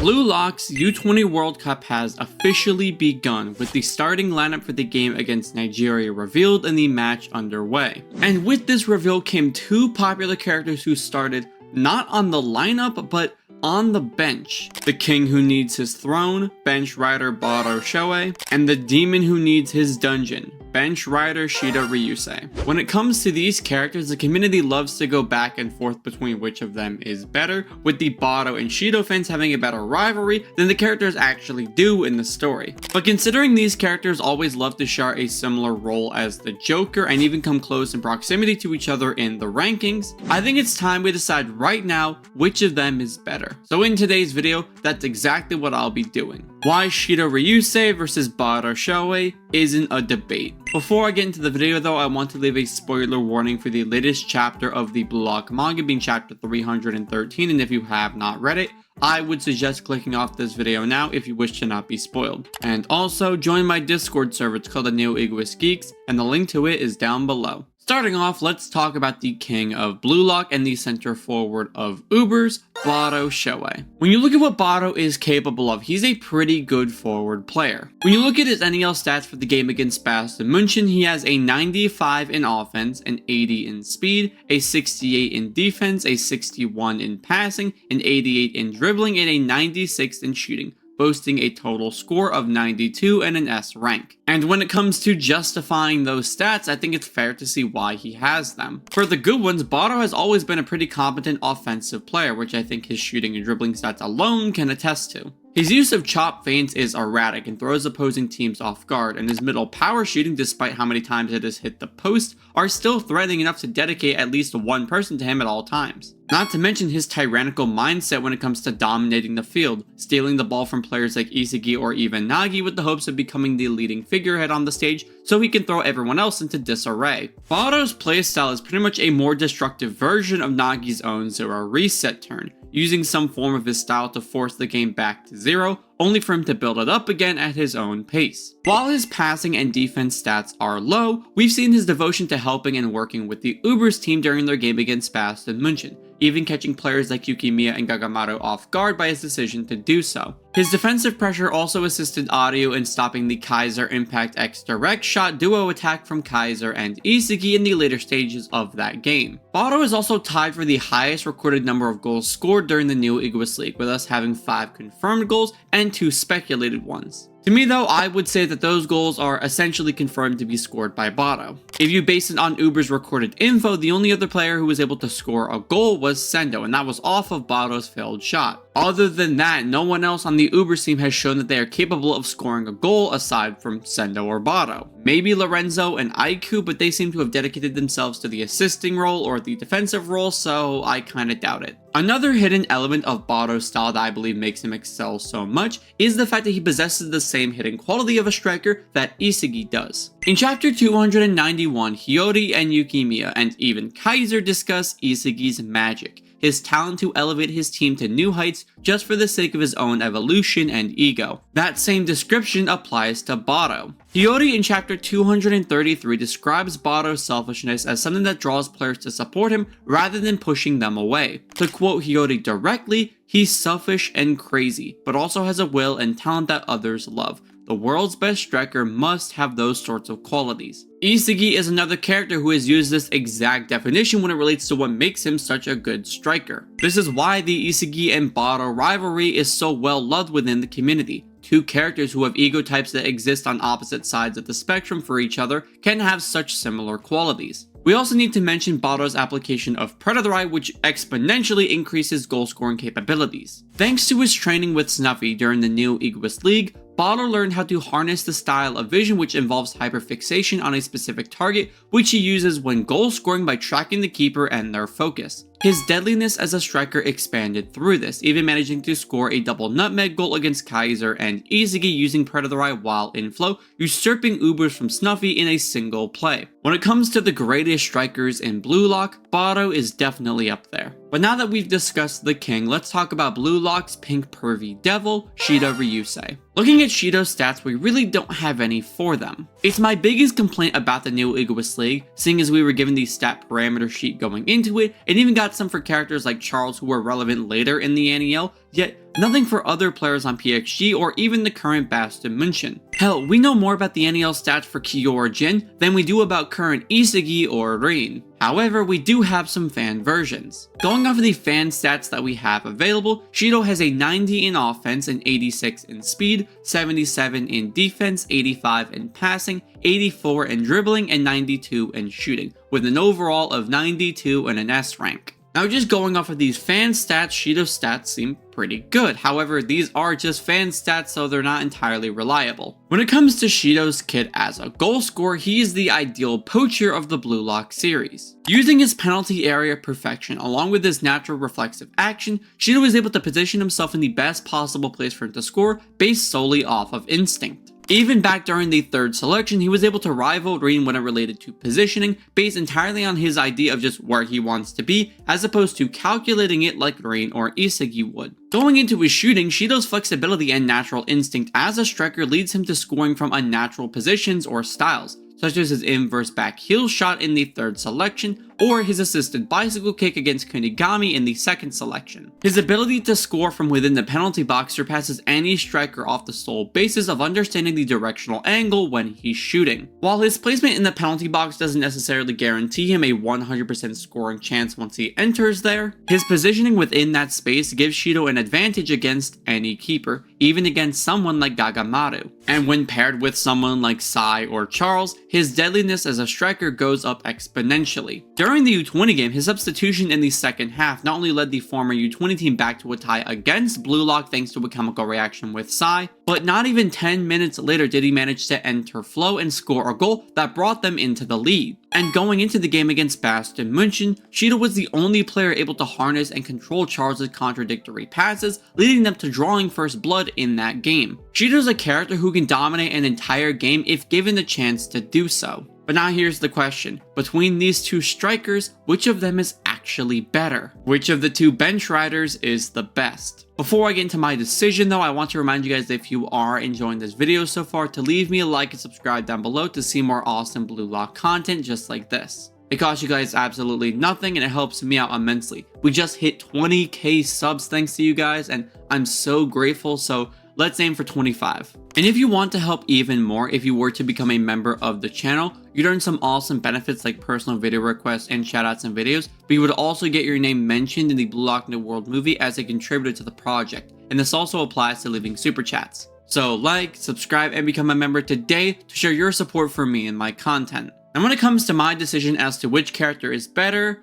BLUELOCK's U20 World Cup has officially begun, with the starting lineup for the game against Nigeria revealed and the match underway. And with this reveal came two popular characters who started not on the lineup, but on the bench. The king who needs his throne, bench rider Barou Shoei, and the demon who needs his dungeon, bench rider Shidou Ryusei. When it comes to these characters, the community loves to go back and forth between which of them is better, with the Barou and Shido fans having a better rivalry than the characters actually do in the story. But considering these characters always love to share a similar role as the Joker and even come close in proximity to each other in the rankings, I think it's time we decide right now which of them is better. So in today's video, that's exactly what I'll be doing. Why Shidou Ryusei versus Barou Shoei isn't a debate. Before I get into the video though, I want to leave a spoiler warning for the latest chapter of the BLUELOCK manga, being chapter 313, and if you have not read it, I would suggest clicking off this video now if you wish to not be spoiled. And also, join my Discord server, it's called the Neo Egoist Geeks, and the link to it is down below. Starting off, let's talk about the king of BLUELOCK and the center forward of Ubers, Barou Shoei. When you look at what Barou is capable of, he's a pretty good forward player. When you look at his NEL stats for the game against Bayern Munich, he has a 95 in offense, an 80 in speed, a 68 in defense, a 61 in passing, an 88 in dribbling, and a 96 in shooting, boasting a total score of 92 and an S rank. And when it comes to justifying those stats, I think it's fair to see why he has them. For the good ones, Barou has always been a pretty competent offensive player, which I think his shooting and dribbling stats alone can attest to. His use of chop feints is erratic and throws opposing teams off guard, and his middle power shooting, despite how many times it has hit the post, are still threatening enough to dedicate at least one person to him at all times. Not to mention his tyrannical mindset when it comes to dominating the field, stealing the ball from players like Isagi or even Nagi with the hopes of becoming the leading figurehead on the stage so he can throw everyone else into disarray. Barou's playstyle is pretty much a more destructive version of Nagi's own Zero Reset turn, using some form of his style to force the game back to zero, only for him to build it up again at his own pace. While his passing and defense stats are low, we've seen his devotion to helping and working with the Ubers team during their game against Bayern Munich, even catching players like Yukimiya and Gagamaru off guard by his decision to do so. His defensive pressure also assisted Audio in stopping the Kaiser Impact X direct shot duo attack from Kaiser and Isagi in the later stages of that game. Barou is also tied for the highest recorded number of goals scored during the Neo Egoist League, with us having 5 confirmed goals and 2 speculated ones. To me though, I would say that those goals are essentially confirmed to be scored by Barou. If you base it on Uber's recorded info, the only other player who was able to score a goal was Sendo, and that was off of Barou's failed shot. Other than that, no one else on the Ubers team has shown that they are capable of scoring a goal aside from Sendo or Barou. Maybe Lorenzo and Aiku, but they seem to have dedicated themselves to the assisting role or the defensive role, so I kinda doubt it. Another hidden element of Barou's style that I believe makes him excel so much is the fact that he possesses the same hitting quality of a striker that Isagi does. In chapter 291, Hiyori and Yukimiya and even Kaiser discuss Isagi's magic, his talent to elevate his team to new heights just for the sake of his own evolution and ego. That same description applies to Barou. Hiyori in chapter 233 describes Barou's selfishness as something that draws players to support him rather than pushing them away. To quote Hiyori directly, "He's selfish and crazy, but also has a will and talent that others love. The world's best striker must have those sorts of qualities." Isagi is another character who has used this exact definition when it relates to what makes him such a good striker. This is why the Isagi and Barou rivalry is so well loved within the community. Two characters who have ego types that exist on opposite sides of the spectrum for each other can have such similar qualities. We also need to mention Barou's application of Predator Eye, which exponentially increases goal scoring capabilities. Thanks to his training with Snuffy during the Neo Egoist League, Barou learned how to harness the style of vision which involves hyperfixation on a specific target, which he uses when goal scoring by tracking the keeper and their focus. His deadliness as a striker expanded through this, even managing to score a double nutmeg goal against Kaiser and Isagi using Predator Eye while in flow, usurping Ubers from Snuffy in a single play. When it comes to the greatest strikers in BLUELOCK, Barou is definitely up there. But now that we've discussed the king, let's talk about BLUELOCK's pink pervy devil, Shidou Ryusei. Looking at Shido's stats, we really don't have any for them. It's my biggest complaint about the Neo Egoist League, seeing as we were given the stat parameter sheet going into it, and even got had some for characters like Charles who were relevant later in the NEL, yet nothing for other players on PXG or even the current Bastion München. Hell, we know more about the NEL stats for Kyo or Jin than we do about current Isagi or Rin. However, we do have some fan versions. Going off of the fan stats that we have available, Shido has a 90 in offense and 86 in speed, 77 in defense, 85 in passing, 84 in dribbling, and 92 in shooting, with an overall of 92 and an S rank. Now, just going off of these fan stats, Shido's stats seem pretty good. However, these are just fan stats, so they're not entirely reliable. When it comes to Shido's kit as a goal scorer, he is the ideal poacher of the Blue Lock series. Using his penalty area perfection, along with his natural reflexive action, Shido is able to position himself in the best possible place for him to score based solely off of instinct. Even back during the third selection, he was able to rival Rin when it related to positioning, based entirely on his idea of just where he wants to be, as opposed to calculating it like Rin or Isagi would. Going into his shooting, Shido's flexibility and natural instinct as a striker leads him to scoring from unnatural positions or styles, such as his inverse back heel shot in the third selection, or his assisted bicycle kick against Kunigami in the second selection. His ability to score from within the penalty box surpasses any striker off the sole basis of understanding the directional angle when he's shooting. While his placement in the penalty box doesn't necessarily guarantee him a 100% scoring chance once he enters there, his positioning within that space gives Shido an advantage against any keeper, even against someone like Gagamaru. And when paired with someone like Sai or Charles, his deadliness as a striker goes up exponentially. During the U20 game, his substitution in the second half not only led the former U20 team back to a tie against Blue Lock thanks to a chemical reaction with Sai, but not even 10 minutes later did he manage to enter flow and score a goal that brought them into the lead. And going into the game against Bastion München, Shido was the only player able to harness and control Charles' contradictory passes, leading them to drawing first blood in that game. Shido's a character who can dominate an entire game if given the chance to do so. But now here's the question, between these two strikers, which of them is actually better? Which of the two bench riders is the best? Before I get into my decision though, I want to remind you guys that if you are enjoying this video so far, to leave me a like and subscribe down below to see more awesome Blue Lock content just like this. It costs you guys absolutely nothing and it helps me out immensely. We just hit 20k subs thanks to you guys and I'm so grateful, so let's aim for 25. And if you want to help even more, if you were to become a member of the channel, you'd earn some awesome benefits like personal video requests and shoutouts and videos, but you would also get your name mentioned in the Blue Lock New World movie as a contributor to the project, and this also applies to leaving super chats. So like, subscribe, and become a member today to show your support for me and my content. And when it comes to my decision as to which character is better,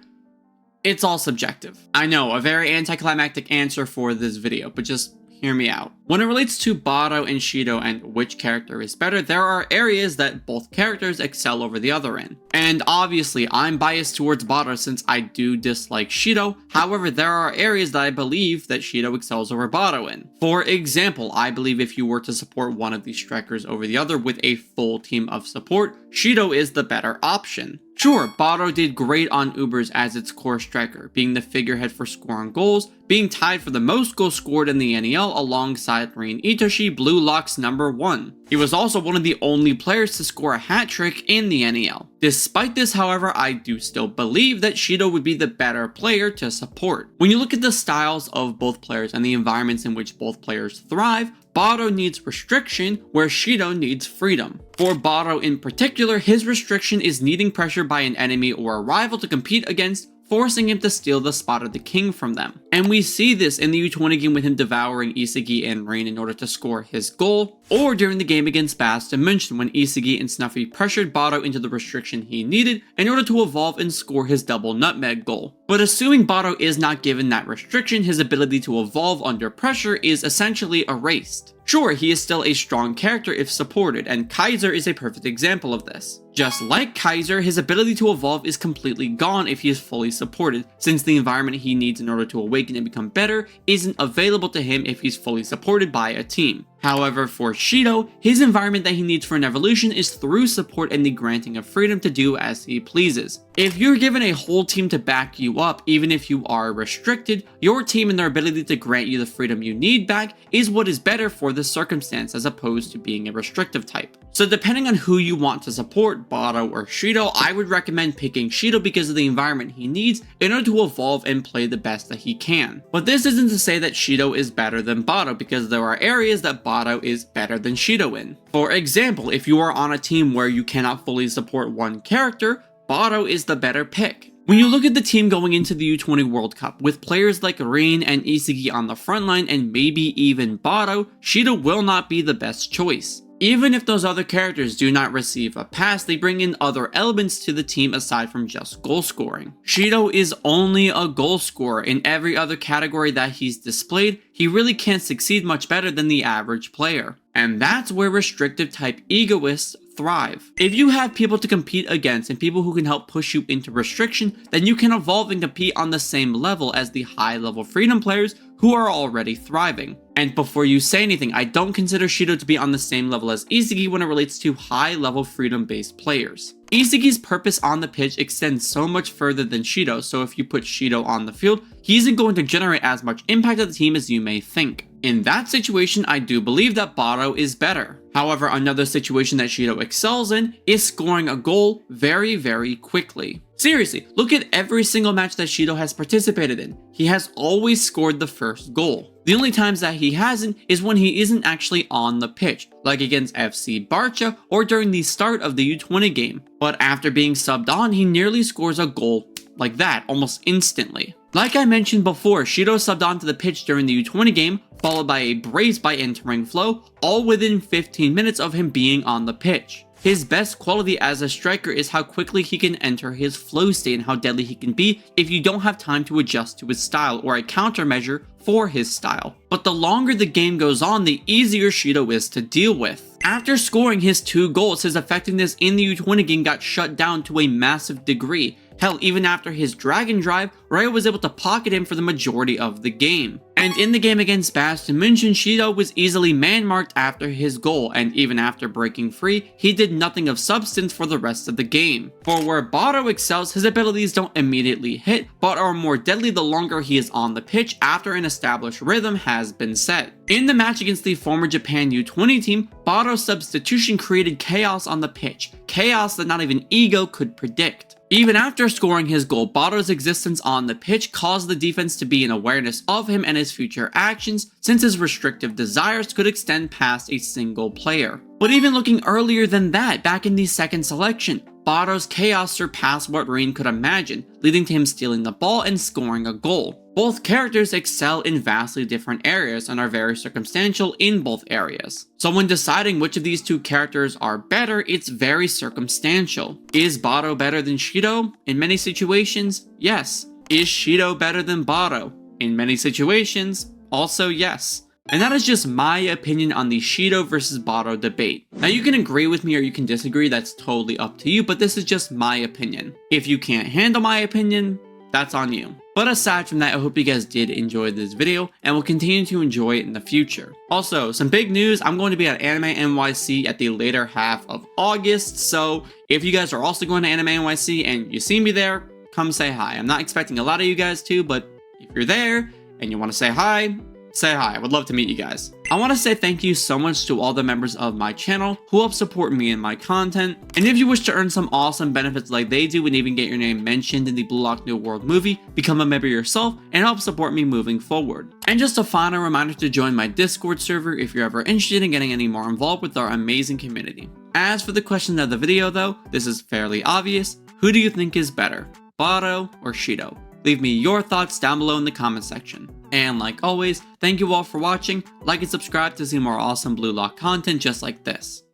it's all subjective. I know, a very anticlimactic answer for this video, but just hear me out. When it relates to Barou and Shido and which character is better, there are areas that both characters excel over the other in. And obviously, I'm biased towards Barou since I do dislike Shido. However, there are areas that I believe that Shido excels over Barou in. For example, I believe if you were to support one of these strikers over the other with a full team of support, Shido is the better option. Sure, Barou did great on Ubers as its core striker, being the figurehead for scoring goals, being tied for the most goals scored in the NEL alongside Rin Itoshi, Blue Lock's #1. He was also one of the only players to score a hat trick in the NEL. Despite this, however, I do still believe that Shido would be the better player to support. When you look at the styles of both players and the environments in which both players thrive, Barou needs restriction, where Shido needs freedom. For Barou in particular, his restriction is needing pressure by an enemy or a rival to compete against, forcing him to steal the spot of the king from them. And we see this in the U20 game with him devouring Isagi and Rin in order to score his goal, or during the game against Bastion München when Isagi and Snuffy pressured Barou into the restriction he needed in order to evolve and score his double nutmeg goal. But assuming Barou is not given that restriction, his ability to evolve under pressure is essentially erased. Sure, he is still a strong character if supported, and Kaiser is a perfect example of this. Just like Kaiser, his ability to evolve is completely gone if he is fully supported, since the environment he needs in order to awaken and become better isn't available to him if he's fully supported by a team. However, for Shido, his environment that he needs for an evolution is through support and the granting of freedom to do as he pleases. If you're given a whole team to back you up, even if you are restricted, your team and their ability to grant you the freedom you need back is what is better for the circumstance as opposed to being a restrictive type. So depending on who you want to support, Barou or Shido, I would recommend picking Shido because of the environment he needs in order to evolve and play the best that he can. But this isn't to say that Shido is better than Barou, because there are areas that Barou is better than Shido in. For example, if you are on a team where you cannot fully support one character, Barou is the better pick. When you look at the team going into the U20 World Cup, with players like Rin and Isagi on the front line and maybe even Barou, Shido will not be the best choice. Even if those other characters do not receive a pass, they bring in other elements to the team aside from just goal scoring. Shido is only a goal scorer. In every other category that he's displayed, he really can't succeed much better than the average player. And that's where restrictive type egoists thrive. If you have people to compete against and people who can help push you into restriction, then you can evolve and compete on the same level as the high level freedom players who are already thriving. And before you say anything, I don't consider Shido to be on the same level as Isagi when it relates to high level freedom based players. Isagi's purpose on the pitch extends so much further than Shido, so if you put Shido on the field, he isn't going to generate as much impact on the team as you may think. In that situation, I do believe that Barou is better. However, another situation that Shido excels in is scoring a goal very, very quickly. Seriously, look at every single match that Shido has participated in. He has always scored the first goal. The only times that he hasn't is when he isn't actually on the pitch, like against FC Barca or during the start of the U20 game. But after being subbed on, he nearly scores a goal like that almost instantly. Like I mentioned before, Shido subbed onto the pitch during the U20 game, followed by a brace by entering flow, all within 15 minutes of him being on the pitch. His best quality as a striker is how quickly he can enter his flow state and how deadly he can be if you don't have time to adjust to his style or a countermeasure for his style. But the longer the game goes on, the easier Shido is to deal with. After scoring his 2 goals, his effectiveness in the U20 game got shut down to a massive degree. Hell, even after his Dragon Drive, Ryusei was able to pocket him for the majority of the game. And in the game against Bastion München, Shido was easily man-marked after his goal, and even after breaking free, he did nothing of substance for the rest of the game. For where Barou excels, his abilities don't immediately hit, but are more deadly the longer he is on the pitch after an established rhythm has been set. In the match against the former Japan U20 team, Barou's substitution created chaos on the pitch, chaos that not even Ego could predict. Even after scoring his goal, Barou's existence on the pitch caused the defense to be in awareness of him and his future actions, since his restrictive desires could extend past a single player. But even looking earlier than that, back in the second selection, Barou's chaos surpassed what Rin could imagine, leading to him stealing the ball and scoring a goal. Both characters excel in vastly different areas and are very circumstantial in both areas. So when deciding which of these 2 characters are better, it's very circumstantial. Is Barou better than Shido? In many situations, yes. Is Shido better than Barou? In many situations, also yes. And that is just my opinion on the Shido versus Barou debate. Now you can agree with me or you can disagree, that's totally up to you, but this is just my opinion. If you can't handle my opinion, that's on you. But aside from that, I hope you guys did enjoy this video and will continue to enjoy it in the future. Also, some big news, I'm going to be at Anime NYC at the later half of August, so if you guys are also going to Anime NYC and you see me there, come say hi. I'm not expecting a lot of you guys to, but if you're there and you want to say hi, I would love to meet you guys. I want to say thank you so much to all the members of my channel who help support me and my content. And if you wish to earn some awesome benefits like they do and even get your name mentioned in the BLUELOCK New World movie, become a member yourself and help support me moving forward. And just a final reminder to join my Discord server if you're ever interested in getting any more involved with our amazing community. As for the question of the video though, this is fairly obvious. Who do you think is better, Barou or Shido? Leave me your thoughts down below in the comment section. And like always, thank you all for watching, like and subscribe to see more awesome BLUELOCK content just like this.